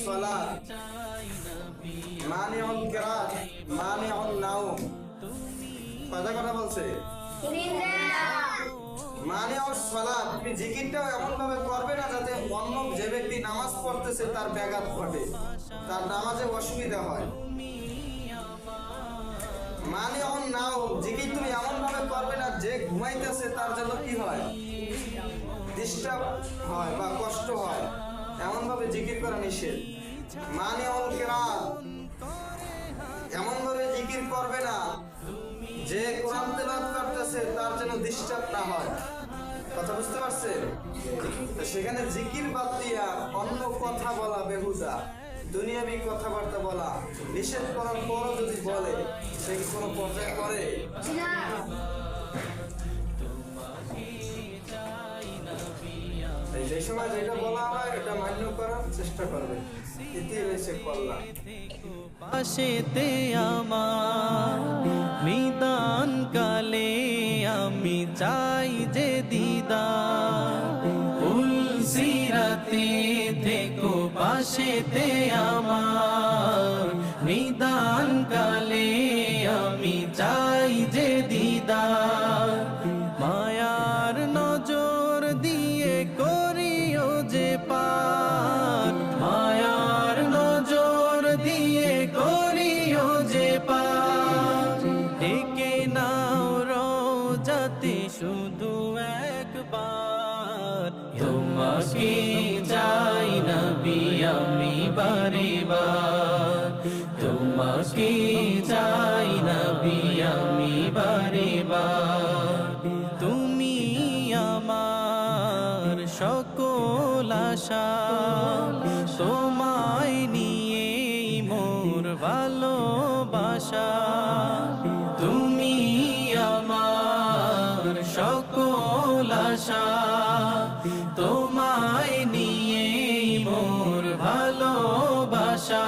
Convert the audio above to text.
সালাত, মানিউল কিরাত, মানিউন নাওম। কয়টা কথা বলছে? মানিউস সালাত, তুমি জিকিরটা এমন ভাবে করবে না যাতে অন্য যে ব্যক্তি নামাজ পড়তেছে তার ব্যাঘাত ঘটে, তার নামাজে অসুবিধা হয়। মানিউন নাওম, জিকির তুমি এমন ভাবে করবে না যে ঘুমাইতেছে তার জন্য কি হয়, ডিস্টার্ব হয় বা কষ্ট হয়, এমন ভাবে জিকির করা নিষেধ। মানিউল কিরাত, এমন ভাবে জিকির করবে না যে কোরআন তেলাওয়াত করতেছে তার জন্য ডিস্টার্ব না হয়। কথা বুঝতে পারছেন? তো সেখানে জিকির বাদ দিয়া অন্য কথা বলা বেহুদা, দুনিয়াবি কথাবার্তা বলা নিষেধ করার পরও যদি বলে, সে কি কোনো পর্যায়ে করে? যে সময় যেটা বলা হয় এটা মান্য করার চেষ্টা করবে, এতেই হয়েছে কল্যাণ। পাশেতে আমার নিদান কালে আমি চাই যে দিদার, সিরাতে থেকো পাশেতে আমার নিদান কালে আমি চাই যে দিদার। মায়ার নজর দিয়ে করিও যে পার, মায়ার নজর দিয়ে করিও যে পার। ডেকে নাও রোজাতে শুধু একবার, তোমাকে চাই নবী আমি বারে বার, তোমাকে চাই নবী আমি বারে বার। তুমি আমার সকল আশা, তোমায় নিয়ে মোর ভালোবাসা। তুমি আমার সকল আশা, তোমায় নিয়ে মোর ভালোবাসা।